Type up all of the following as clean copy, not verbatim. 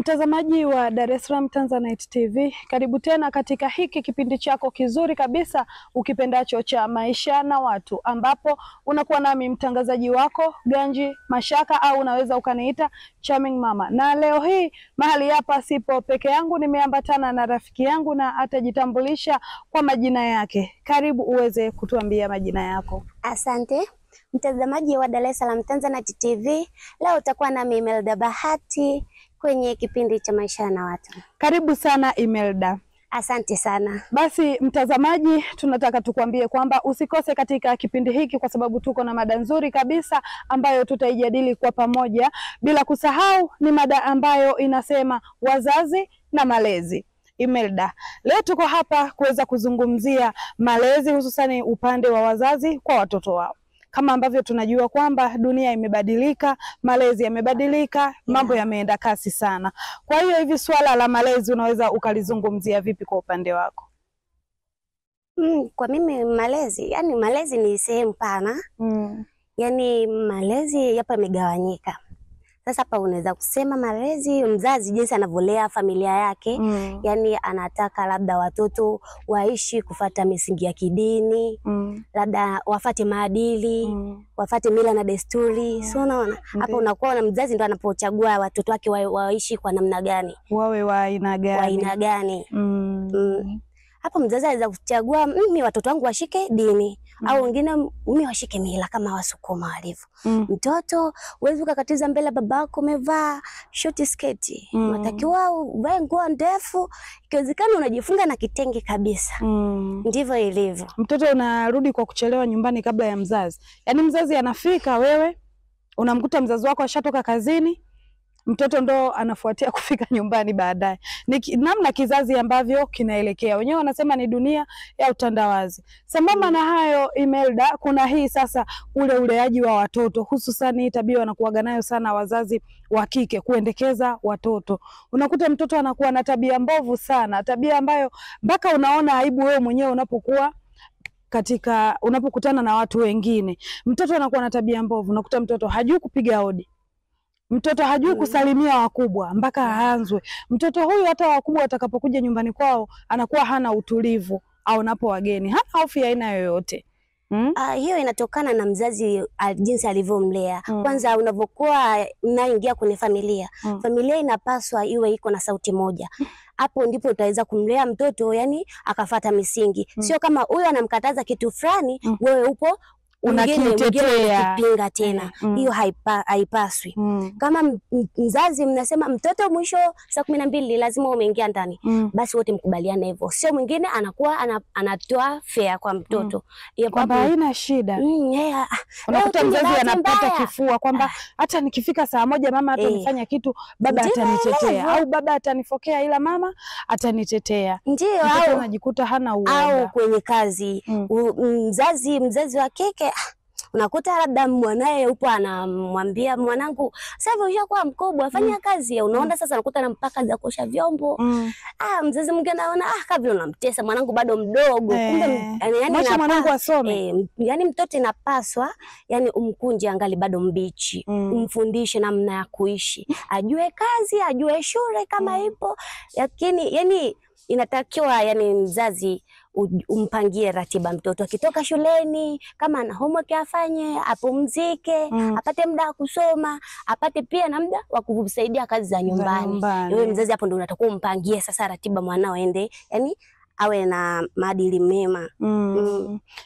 Mtazamaji wa Dar es Salaam Tanzanite TV, karibu tena katika hiki kipindi chako kizuri kabisa ukipendacho cha maisha na watu, ambapo unakuwa nami mtangazaji wako Ganji Mashaka, au unaweza ukaniita Charming Mama. Na leo hii mahali hapa sipo peke yangu, nimeambatana na rafiki yangu na atajitambulisha kwa majina yake. Karibu uweze kutuambia majina yako. Asante. Mtazamaji wa Dar es Salaam Tanzanite TV, leo utakuwa na Imelda Bahati kwenye kipindi cha maisha na watu. Karibu sana Imelda. Asante sana. Basi mtazamaji, tunataka tukwambie kwamba usikose katika kipindi hiki, kwa sababu tuko na mada nzuri kabisa ambayo tutaijadili kwa pamoja. Bila kusahau ni mada ambayo inasema wazazi na malezi. Imelda, leo tuko hapa kuweza kuzungumzia malezi, hususani upande wa wazazi kwa watoto wao. Kama ambavyo tunajua kwamba dunia imebadilika, malezi yamebadilika, mambo yameenda kasi sana. Kwa hiyo hivi swala la malezi unaweza ukalizungumzia vipi kwa upande wako? Kwa mimi malezi ni sehemu pana. Yani malezi yapo yamegawanyika. Sasa hapa unaweza kusema malezi, mzazi jinsi anavyolea familia yake. Yani anataka labda watoto waishi kufuata misingi ya kidini, labda wafate maadili, wafate mila na desturi. So unaona hapa unakuwa na mzazi ndo anapochagua watoto wake waishi kwa namna gani, wawe wa aina gani. Hapo mzazi anaweza kuchagua mimi watoto wangu washike dini, au wengine mimi washike mila kama Wasukuma walivyo. Mtoto uwezi ukakatiza mbele babako umevaa short skirt. Unatakiwa uvae nguo ndefu, ikiwezekana unajifunga na kitenge kabisa. Ndivyo ilivyo. Mtoto unarudi kwa kuchelewa nyumbani kabla ya mzazi. Yaani mzazi anafika, wewe unamkuta mzazi wako ashatoka kazini, mtoto ndo anafuatia kufika nyumbani baadaye. Ni namna kizazi ambavyo kinaelekea. Wenyewe wanasema ni dunia ya utandawazi. Sambamba na hayo Imelda, kuna hii sasa uleaji wa watoto, hususani tabia wanakuaga nayo sana wazazi wa kike, kuendekeza watoto. Unakuta mtoto anakuwa na tabia mbovu sana, tabia ambayo mpaka unaona aibu wewe mwenyewe unapokutana na watu wengine. Mtoto anakuwa na tabia mbovu, unakuta mtoto hajui kupiga hodi. Mtoto hajui kusalimia wakubwa mpaka aanzwe. Mtoto huyu hata wakubwa watakapokuja nyumbani kwao anakuwa hana utulivu au napo wageni, hana hofu ya aina yoyote. Hiyo inatokana na mzazi jinsi alivyomlea. Kwanza unavyokuwa unaingia kwenye familia, familia inapaswa iwe iko na sauti moja. Hapo ndipo utaweza kumlea mtoto, yani akafuata misingi. Sio kama huyu anamkataza kitu fulani, wewe upo unakitetea kupinga tena. Hiyo haipaswi. Kama mzazi mnasema mtoto mwisho saa 12 lazima umeingia ndani, basi wote mkubaliane hivyo. Sio mwingine anakuwa anatoa fair kwa mtoto. Kwamba haina shida. Unakuta mzazi anapata kifua kwamba hata nikifika saa 1 mama hata nifanya kitu, baba atanitetea, au baba atanifokea ila mama atanitetea. Ndio, au unajikuta hana uoga. Au kwenye kazi, mzazi wa kike unakuta labda mwanae upo anamwambia mwanangu sasa hivi ushakuwa mkubwa, fanya kazi. Unaona sasa unakuta anampaka za kuosha vyombo. Mzazi mwingine anaona kabla unamtesa mwanangu bado mdogo, kumbe yani mwanangu asome. Yani mtoto inapaswa yani umkunje angali bado mbichi, umfundishe namna ya kuishi, ajue kazi, ajue shule kama ipo. Lakini yani inatakiwa yani mzazi umpangie ratiba mtoto. Akitoka shuleni, kama ana homework afanye, apumzike, apate muda wa kusoma, apate pia na muda wa kusaidia kazi za nyumbani. Wewe mzazi hapo ndio unatakiwa umpangie sasa ratiba mwanao aende, yani awe na maadili mema.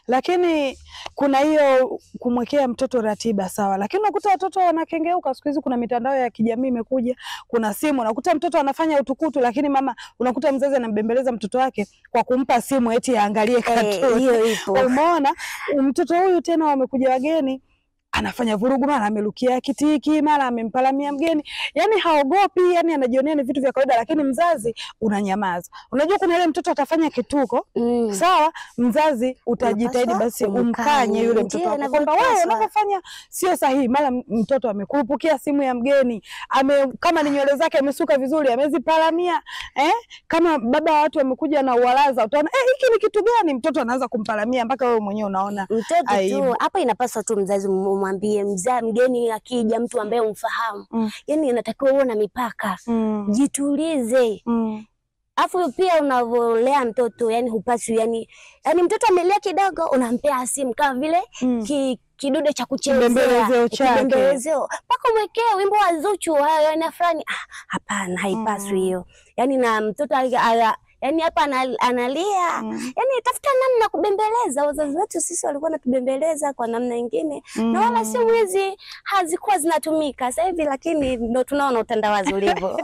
Lakini kuna hiyo kumwekea mtoto ratiba sawa, lakini unakuta watoto wanakengeuka. Siku hizi kuna mitandao ya kijamii imekuja, kuna simu, unakuta mtoto anafanya utukutu, lakini unakuta mzazi anambembeleza mtoto wake kwa kumpa simu eti aangalie katuni. Hiyo ipo. Umeona mtoto huyu tena wamekuja wageni, anafanya vurugu, mara amelukia kitiki, mara amempalamia mgeni. Yani haogopi, yani anajionea ni vitu vya kawaida, lakini mzazi unanyamaza. Unajua kuna ile mtoto atafanya kituko, sawa, mzazi utajitahidi basi umkanye yule mtoto wako kwamba wewe unafanya sio sahihi. Mara mtoto amekurupukia simu ya mgeni, kama ni nywele zake amesuka vizuri, amezipalamia, kama baba wa watu wamekuja na uwalaza, utaona hiki ni kitu gani? Mtoto anaanza kumpalamia mpaka wewe mwenyewe unaona mtoto tu. Hapa inapaswa tu mzazi mwambie mgeni akija, mtu ambaye umfahamu, yani inatakiwa uwe na mipaka. Jitulize. Afu pia unavolea mtoto, yani hupaswi yani mtoto amelea kidogo unampea simu kama vile kidude cha kuchezea, kibembelezeo, mpaka mwekee wimbo wa Zuchu na fulani. Hapana, haipaswi hiyo. Yani na mtoto yani hapa analia, yani tafuta namna kubembeleza. Wazazi wetu sisi walikuwa wanatubembeleza kwa namna nyingine, na wala simu hizi hazikuwa zinatumika sasa hivi, lakini ndio tunaona utandawazi ulivyo.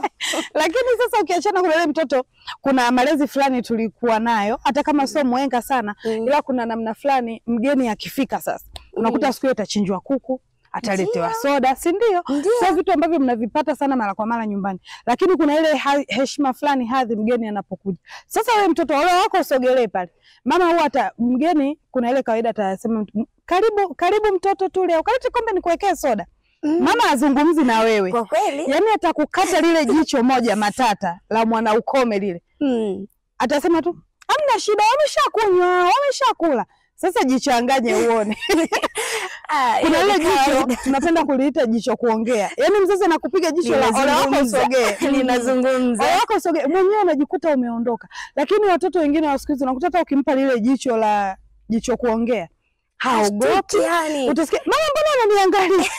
Lakini sasa ukiachana kulea mtoto, kuna malezi fulani tulikuwa nayo, hata kama sio mwenga sana, ila kuna namna fulani mgeni akifika sasa unakuta siku hiyo atachinjwa kuku, ataletewa soda, si ndio? Sio vitu ambavyo mnavipata sana mara kwa mara nyumbani, lakini kuna ile heshima fulani hadhi mgeni anapokuja. Sasa wewe mtoto wale wako usogelee pale, mama huwa hata mgeni kuna ile kawaida atasema karibu mtoto tule, ukalete kombe nikuwekee soda. Mama azungumzi na wewe. Kwa kweli? Yani atakukata lile jicho moja matata la mwana ukome lile. Atasema tu, hamna shida, wameshakula. Sasa jichanganye uone. Kuna ile jicho tunapenda kuliita jicho kuongea. Yaani mzazi anakupiga jicho la ole wako usogee. Linazungumza. Ole wako usogee. Mwenyewe unajikuta umeondoka. Lakini watoto wengine wa siku hizi unakuta hata ukimpa lile jicho la jicho kuongea, haogopi. Utasikia, mama mbona unaniangalia?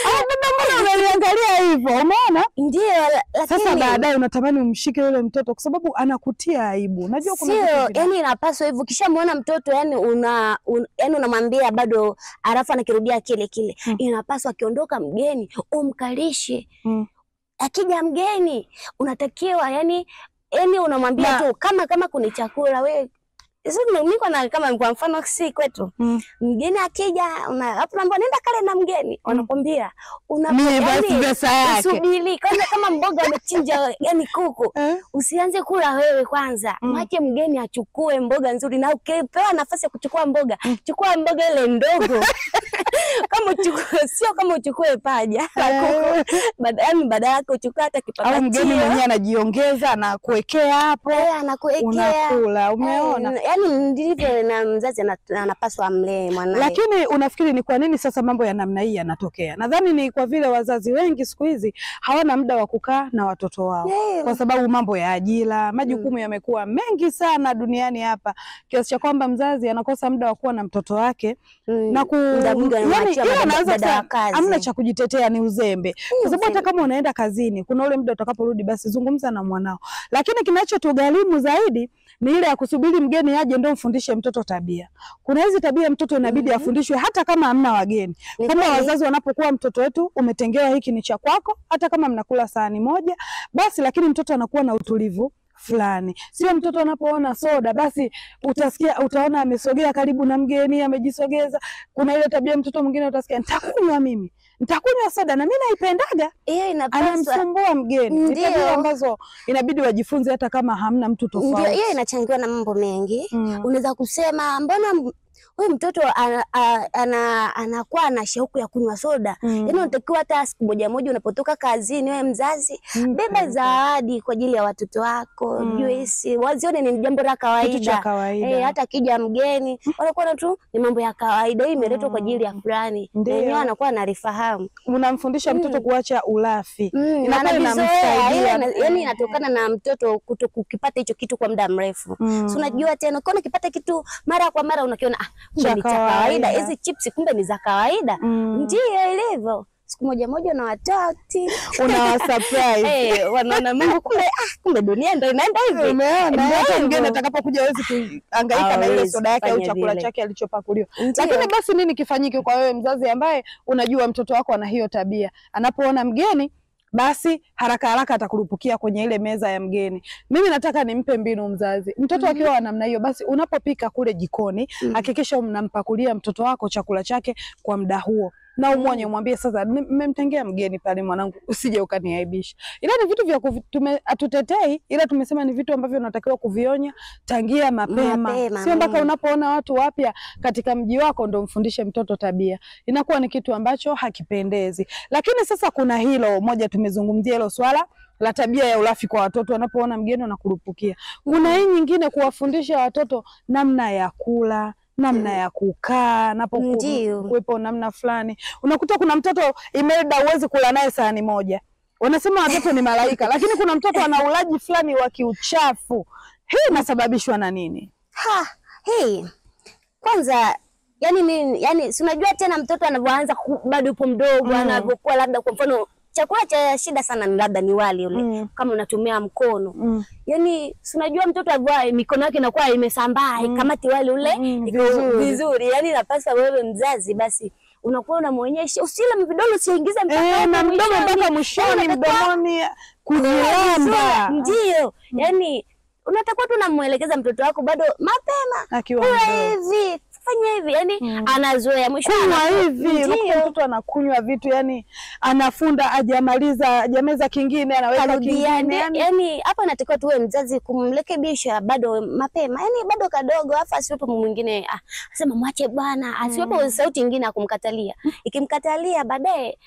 Mbona unaniangalia hivyo? Umeona? Ndio, lakini sasa baadaye unatamani umshike yule mtoto kwa sababu anakutia aibu. Unajua kuna sio, yani inapaswa hivyo. Kishamuona mtoto yani yani unamwambia bado alafu anakirudia kile. Inapaswa akiondoka mgeni umkalishe. Akija mgeni unatakiwa yani unamwambia tu kama kuna chakula wewe. Sasa niko na kama kwa mfano si kwetu. Mgeni akija hapo naomba nenda kale na mgeni. Wanakwambia subiri kama mboga amechinja yani kuku. Usianze kula wewe kwanza. Mwache mgeni achukue mboga nzuri, na ukipewa nafasi ya kuchukua mboga, chukua mboga ile ndogo. Kama uchukue paja kuku. Baada yake uchukue hata kipakatio. Au mgeni mwenyewe anajiongeza na kuwekea hapo. Anakuwekea. Unakula, umeona? Yani ndivyo na mzazi anapaswa amlee mwanae. Lakini unafikiri ni kwa nini sasa mambo ya namna hii yanatokea? Nadhani ni kwa vile wazazi wengi siku hizi hawana muda wa kukaa na watoto wao. Kwa sababu mambo ya ajira, majukumu yamekuwa mengi sana duniani hapa, kiasi cha kwamba mzazi anakosa muda wa kuwa na mtoto wake na hamna cha kujitetea, ni uzembe. Kwa sababu hata kama unaenda kazini, kuna ule muda utakaporudi basi zungumza na mwanao. Lakini kinachotugharimu zaidi ni ile ya kusubiri mgeni aje ndio mfundishe mtoto tabia. Kuna hizi tabia mtoto inabidi afundishwe hata kama hamna wageni. Kama wazazi wanapokuwa mtoto wetu umetengewa hiki ni cha kwako, hata kama mnakula sahani moja, basi lakini mtoto anakuwa na utulivu fulani. Sio mtoto anapoona soda basi utaona amesogea karibu na mgeni, amejisogeza. Kuna ile tabia mtoto mwingine utasikia nitakunywa soda na mimi naipendaga. Anamsumbua mgeni. Ni tabia ambazo inabidi wajifunze hata kama hamna mtu tofauti. Ndio, hiyo inachangiwa na mambo mengi. Unaweza kusema mbona huyu mtoto anakuwa na shauku ya kunywa soda. Yaani unatakiwa hata siku moja unapotoka kazini wewe mzazi, beba zawadi kwa ajili ya watoto wako. Juisi, wazione ni jambo la kawaida. Hata kija mgeni, wanakuwa tu ni mambo ya kawaida. Hii imeletwa kwa ajili ya fulani. Yeye anakuwa analifahamu. Unamfundisha mtoto kuacha ulafi. Yaani inatokana na mtoto kukipata hicho kitu kwa muda mrefu. So unajua tena ukiona ukipata kitu mara kwa mara unakiona kumbe ni cha kawaida. Hizi chips kumbe ni za kawaida. Ndio ilivyo. Siku moja unawatoa unawasurprise. Wanaona Mungu kumbe dunia ndio inaenda hivi. Umeona hata mgeni atakapokuja hawezi kuhangaika na ile soda yake au chakula chake alichopakuliwa. Lakini basi nini kifanyike kwa wewe mzazi ambaye unajua mtoto wako ana hiyo tabia? Anapoona mgeni basi haraka atakurupukia kwenye ile meza ya mgeni. Mimi nataka nimpe mbinu mzazi. Mtoto akiwa namna hiyo basi unapopika kule jikoni, hakikisha unampakulia mtoto wako chakula chake kwa muda huo. Na umwonye umwambie sasa nimemtengea mgeni pale mwanangu, usije ukaniaibisha. Ila ni vitu vya atutetei, ila tumesema ni vitu ambavyo unatakiwa kuvionya tangia mapema. Sio mpaka unapoona watu wapya katika mji wako ndo mfundishe mtoto tabia. Inakuwa ni kitu ambacho hakipendezi. Lakini sasa kuna hilo moja, tumezungumzia hilo swala la tabia ya ulafi kwa watoto wanapoona mgeni wanakurupukia. Kuna hii nyingine, kuwafundisha watoto namna ya kula, namna ya kukaa, kuwepo namna fulani. Unakuta kuna mtoto Imelda huwezi kula naye sahani moja. Wanasema watoto ni malaika, lakini kuna mtoto ana ulaji fulani wa kiuchafu. Hii inasababishwa na nini? Hii kwanza, yani si unajua tena mtoto anavyoanza bado yupo mdogo, anavyokuwa labda kwa mfano chakula cha shida sana ni labda ni wali ule, kama unatumia mkono. Yani si unajua mtoto avua mikono yake inakuwa imesambaa, kamati wali ule vizuri. Yani napasa wewe mzazi basi unakuwa unamuonyesha usile vidole, usiingize mpaka na mdomo mpaka mwishoni mdomoni kujilamba. Ndio. Yani unatakuwa tu unamuelekeza mtoto wako bado mapema. Akiwa hivi, fanya hivi, yani anazoea mwisho hivi. Mtoto anakunywa vitu, yani anafunda hajameza kingine, anaweka kingine. Yani hapa natakiwa tuwe mzazi kumrekebisha bado mapema. Yani bado kadogo, afa asiwepo mwingine asema mwache bwana, asiwepo sauti nyingine akumkatalia. Ikimkatalia baadaye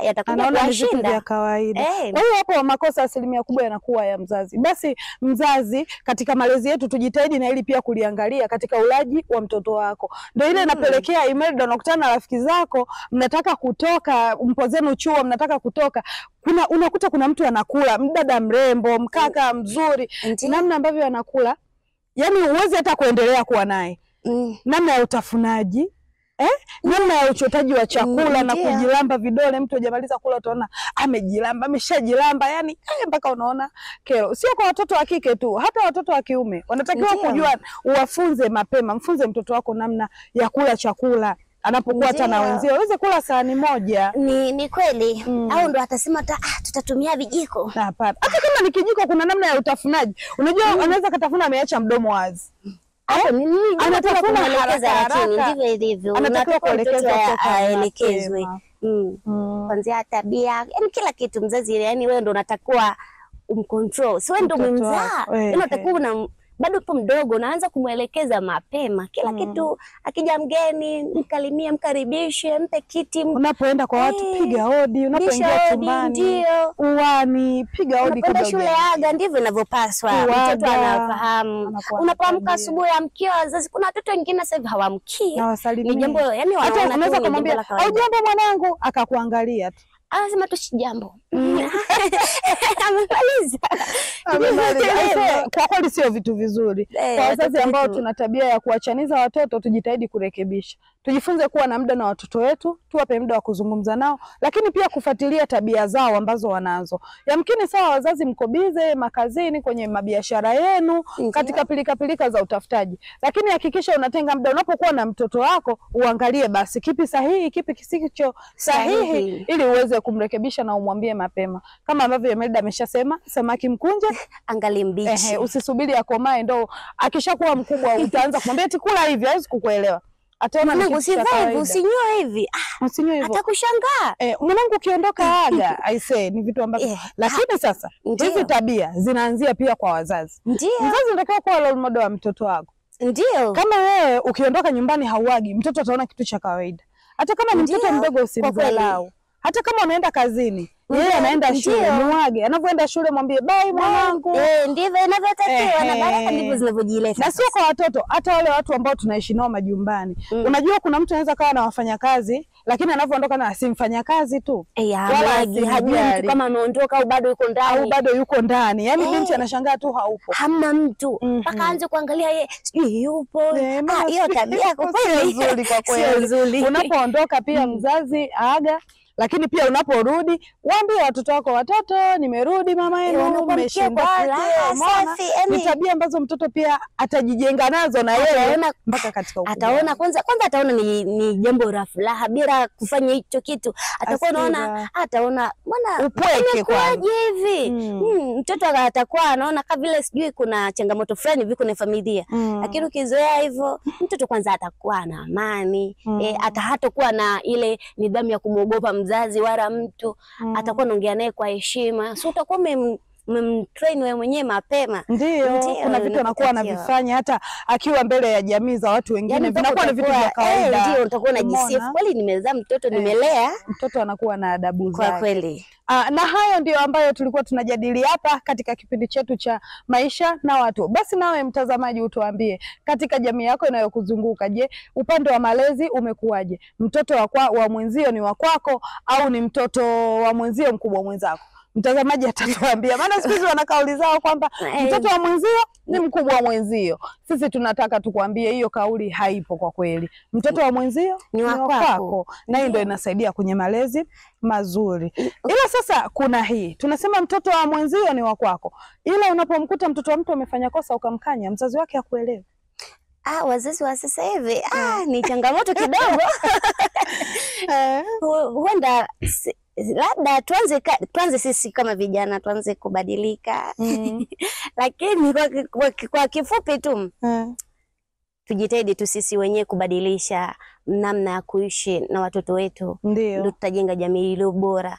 yatakuja kuwashinda ya kawaida. Kwa hiyo hapo makosa asilimia kubwa yanakuwa ya mzazi. Basi mzazi, katika malezi yetu tujitahidi na ili pia kuliangalia katika ulaji wa mtoto wako. Ndio ile inapelekea Imelda unakutana na rafiki zako, mnataka kutoka, mpo zenu chuo, mnataka kutoka. Unakuta kuna mtu anakula, mdada mrembo, mkaka mzuri, namna ambavyo anakula, yani uweze hata kuendelea kuwa naye. Namna ya utafunaji, namna ya uchotaji wa chakula na kujilamba vidole. Mtu hajamaliza kula utaona amejilamba, ameshajilamba, yani mpaka unaona kero. Sio kwa watoto wa kike tu, hata watoto wa kiume wanatakiwa kujua, uwafunze mapema. Mfunze mtoto wako namna ya kula chakula anapokuwa hata na wenzio, aweze kula sahani moja. Ni kweli. Au ndo atasema tutatumia vijiko. Hapana. Hata kama ni kijiko kuna namna ya utafunaji. Unajua anaweza katafuna ameacha mdomo wazi. Anataka kuelekeza, lakini ndivyo ilivyo. Anataka kuelekeza aelekezwe. Kwanza tabia, yani kila kitu mzazi, yani wewe ndo unatakiwa umcontrol. Si wewe ndo umemzaa. Unatakiwa bado upo mdogo, naanza kumuelekeza mapema. Kila kitu, akija mgeni, mkalimie, mkaribishe, mpe kiti. Unapoenda kwa watu piga hodi, unapoingia chumbani, uwani, piga hodi kidogo. Shule aga, ndivyo inavyopaswa. Mtoto anafahamu. Unapoamka asubuhi amkia wazazi. Kuna watoto wengine sasa hivi hawamkii. Ni jambo, yani wanaona unaweza kumwambia, "Au jambo mwanangu," akakuangalia tu. Anasema tu si jambo. Amemaliza. Kwa kweli sio vitu vizuri. Kwa wazazi ambao tuna tabia ya kuachaniza watoto, tujitahidi kurekebisha. Tujifunze kuwa na muda na watoto wetu, tuwape muda wa kuzungumza nao, lakini pia kufuatilia tabia zao ambazo wanazo. Yamkini sawa wazazi mko bize makazini, kwenye mabiashara yenu, katika pilika za utafutaji. Lakini hakikisha unatenga muda unapokuwa na mtoto wako, uangalie basi kipi sahihi, kipi kisicho sahihi, ili uweze kumrekebisha na umwambie mapema. Kama ambavyo Imelda ameshasema, samaki mkunje angali mbichi. Usisubiri akomae ndo akishakuwa mkubwa utaanza kumwambia eti kula hivi, hawezi kukuelewa. Ataona ni usinyoe hivi. Usinyoe hivyo. Atakushangaa. Mwanangu ukiondoka aga, I say ni vitu ambavyo. Lakini sasa hizi tabia zinaanzia pia kwa wazazi. Mzazi unatakiwa kuwa role model wa mtoto wako. Ndio. Kama wewe ukiondoka nyumbani hauagi, mtoto ataona kitu cha kawaida. Hata kama ni mtoto mdogo usimdharau. Hata kama unaenda kazini, yeye anaenda shule, muage. Anapoenda shule mwambie bye mwanangu. Ndivyo inavyotakiwa, na baraka ndivyo zinavyojileta. Na sio kwa watoto, hata wale watu ambao tunaishi nao majumbani. Unajua kuna mtu anaweza kawa na wafanyakazi, lakini anapoondoka na simfanya kazi tu. Hajui mtu kama ameondoka au bado yuko ndani. Yaani binti anashangaa tu haupo. Hamna mtu. Mpaka aanze kuangalia yeye sijui yupo. Hiyo tabia kwa kweli nzuri kwa kweli. Unapoondoka pia mzazi aga. Lakini pia unaporudi, waambie watoto wako, watoto nimerudi mama yenu, mmeshindaje? Ni tabia ambazo mtoto pia atajijenga nazo na yeye mpaka katika ukubwa. Ataona kwanza ataona ni jambo la furaha bila kufanya hicho kitu. Atakuwa ataona mbona upweke kwaje hivi. Mtoto atakuwa anaona kama vile sijui kuna changamoto fulani hivi kwenye familia. Lakini ukizoea hivyo, mtoto kwanza atakuwa na amani, hatakuwa na ile nidhamu ya kumwogopa mzazi wala mtu. Atakuwa anaongea naye kwa heshima. So utakuwa umemtrain wewe mwenyewe mapema. Ndio, kuna vitu anakuwa anavifanya hata akiwa mbele ya jamii za watu wengine, vinakuwa ni vitu vya kawaida. Ndio, utakuwa unajisifu kweli, nimezaa mtoto, nimelea. Mtoto anakuwa na adabu zake. Kwa kweli. Na hayo ndio ambayo tulikuwa tunajadili hapa katika kipindi chetu cha maisha na watu. Basi nawe mtazamaji, utuambie katika jamii yako inayokuzunguka, je, upande wa malezi umekuwaje? Mtoto wa mwenzio ni wa kwako au ni mtoto wa mwenzio mkubwa mwenzako? Mtazamaji atatuambia, maana siku hizi wana kauli zao kwamba mtoto wa mwenzio ni mkubwa wa mwenzio. Sisi tunataka tukwambie hiyo kauli haipo kwa kweli. Mtoto wa mwenzio ni wa kwako. Na hiyo ndio inasaidia kwenye malezi mazuri. Ila sasa kuna hii, tunasema mtoto wa mwenzio ni wa kwako, ila unapomkuta mtoto wa mtu amefanya kosa ukamkanya, mzazi wake hakuelewi. Wazazi wa sasa hivi ni changamoto kidogo. Huenda labda tuanze sisi kama vijana tuanze kubadilika. Lakini kwa kifupi tu tujitahidi tu sisi wenyewe kubadilisha namna ya kuishi na watoto wetu, ndio tutajenga jamii iliyo bora.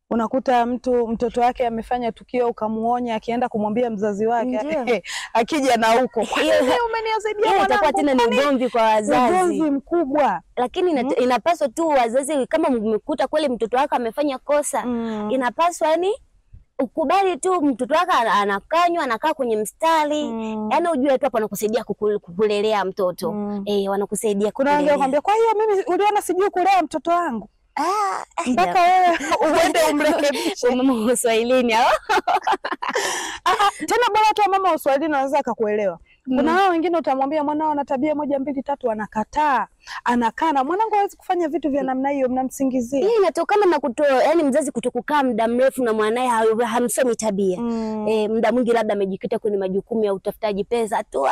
Unakuta mtoto wake amefanya tukio ukamuonya, akienda kumwambia mzazi wake akija na huko umeniasaidia mwanangu, itakuwa tena ni ugomvi kwa wazazi, ugomvi mkubwa. Lakini inapaswa tu wazazi, kama mmekuta kweli mtoto wako amefanya kosa, inapaswa yani ukubali tu mtoto wako anakanywa, anakaa kwenye mstari, yani ujue tu hapo anakusaidia kukulelea mtoto. Wanakusaidia. Kuna wengine wanakuambia, kwa hiyo mimi uliona sijui kulea mtoto wangu. Mpaka wewe uende umrekebishe. Mama Uswahilini tena bora tu mama Uswahilini anaweza akakuelewa. Kuna hao wengine utamwambia mwanao ana tabia 1 2 3, anakataa, anakana. Mwanangu hawezi kufanya vitu vya namna hiyo, mnamsingizia. Hii inatokana na yani mzazi kutokukaa muda mrefu na mwanae, hamsomi tabia. Muda mwingi labda amejikita kwenye majukumu ya utafutaji pesa tu.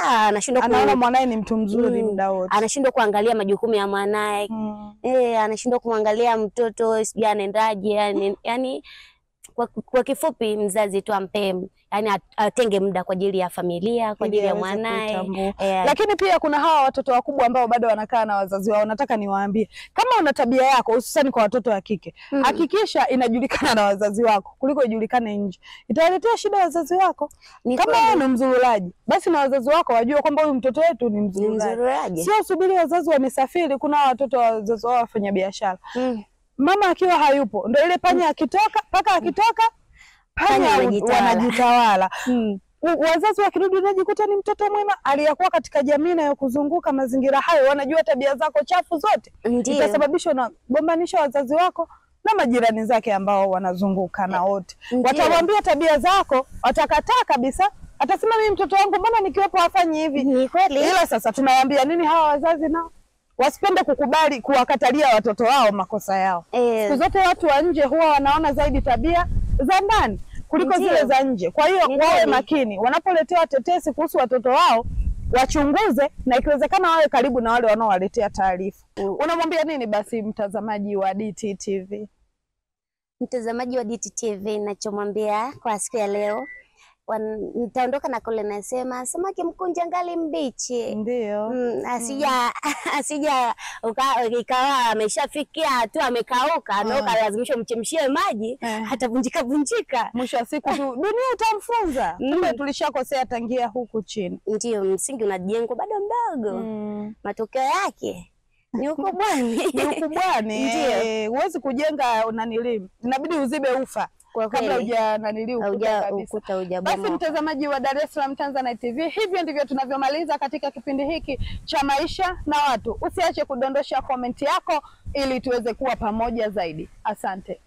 Anashindwa anaona mwanae ni mtu mzuri muda wote. Anashindwa kuangalia majukumu ya mwanae. Anashindwa kumwangalia mtoto sijui anaendaje, yani kwa kifupi mzazi tu ampe, yani atenge muda kwa ajili ya familia, kwa ajili ya mwanae. Lakini pia kuna hawa watoto wakubwa ambao bado wanakaa na wazazi wao. Nataka niwaambie, kama una tabia yako hususan kwa watoto wa kike, hakikisha inajulikana na wazazi wako kuliko ijulikane nje. Italetea shida wazazi wako. Kama wewe ni mzururaji, basi na wazazi wako wajue kwamba huyu mtoto wetu ni mzururaji. Sio subiri wazazi wamesafiri. Kuna watoto wa wazazi wao wafanya biashara. Mama akiwa hayupo, ndio ile panya akitoka, paka akitoka, panya wanajitawala. Wazazi wakirudi unajikuta ni mtoto mwema aliyakuwa katika jamii inayokuzunguka. Mazingira hayo wanajua tabia zako chafu zote. Itasababisha na gombanisha wazazi wako na majirani zake ambao wanazunguka na wote. Watamwambia tabia zako, watakataa kabisa. Atasema mimi mtoto wangu mbona nikiwepo hafanyi hivi. Ni kweli. Ila sasa tunawaambia nini hawa wazazi nao? Wasipende kukubali kuwakatalia watoto wao makosa yao. Siku zote watu wa nje huwa wanaona zaidi tabia za ndani kuliko zile za nje. Kwa hiyo wawe makini wanapoletewa tetesi kuhusu watoto wao, wachunguze na ikiwezekana wawe karibu na wale wanaowaletea taarifa. Unamwambia nini basi mtazamaji wa DTTV? Mtazamaji wa DTTV, ninachomwambia kwa siku ya leo, nitaondoka na kule nasema samaki mkunja ngali mbichi. Ndio. Asija ikawa ameshafikia tu amekauka, anaoka lazimishwa mchemshie maji, hatavunjika. Mwisho wa siku tu dunia itamfunza. Kumbe tulishakosea tangia huku chini. Ndio, msingi unajengwa bado mdogo. Matokeo yake ni ukubwani. Ni ukubwani. Huwezi kujenga unanilimu. Inabidi uzibe ufa kabla ukuta kabisa. Basi mtazamaji wa Dar es Salaam Tanzania TV, hivyo ndivyo tunavyomaliza katika kipindi hiki cha maisha na watu. Usiache kudondosha komenti yako ili tuweze kuwa pamoja zaidi. Asante.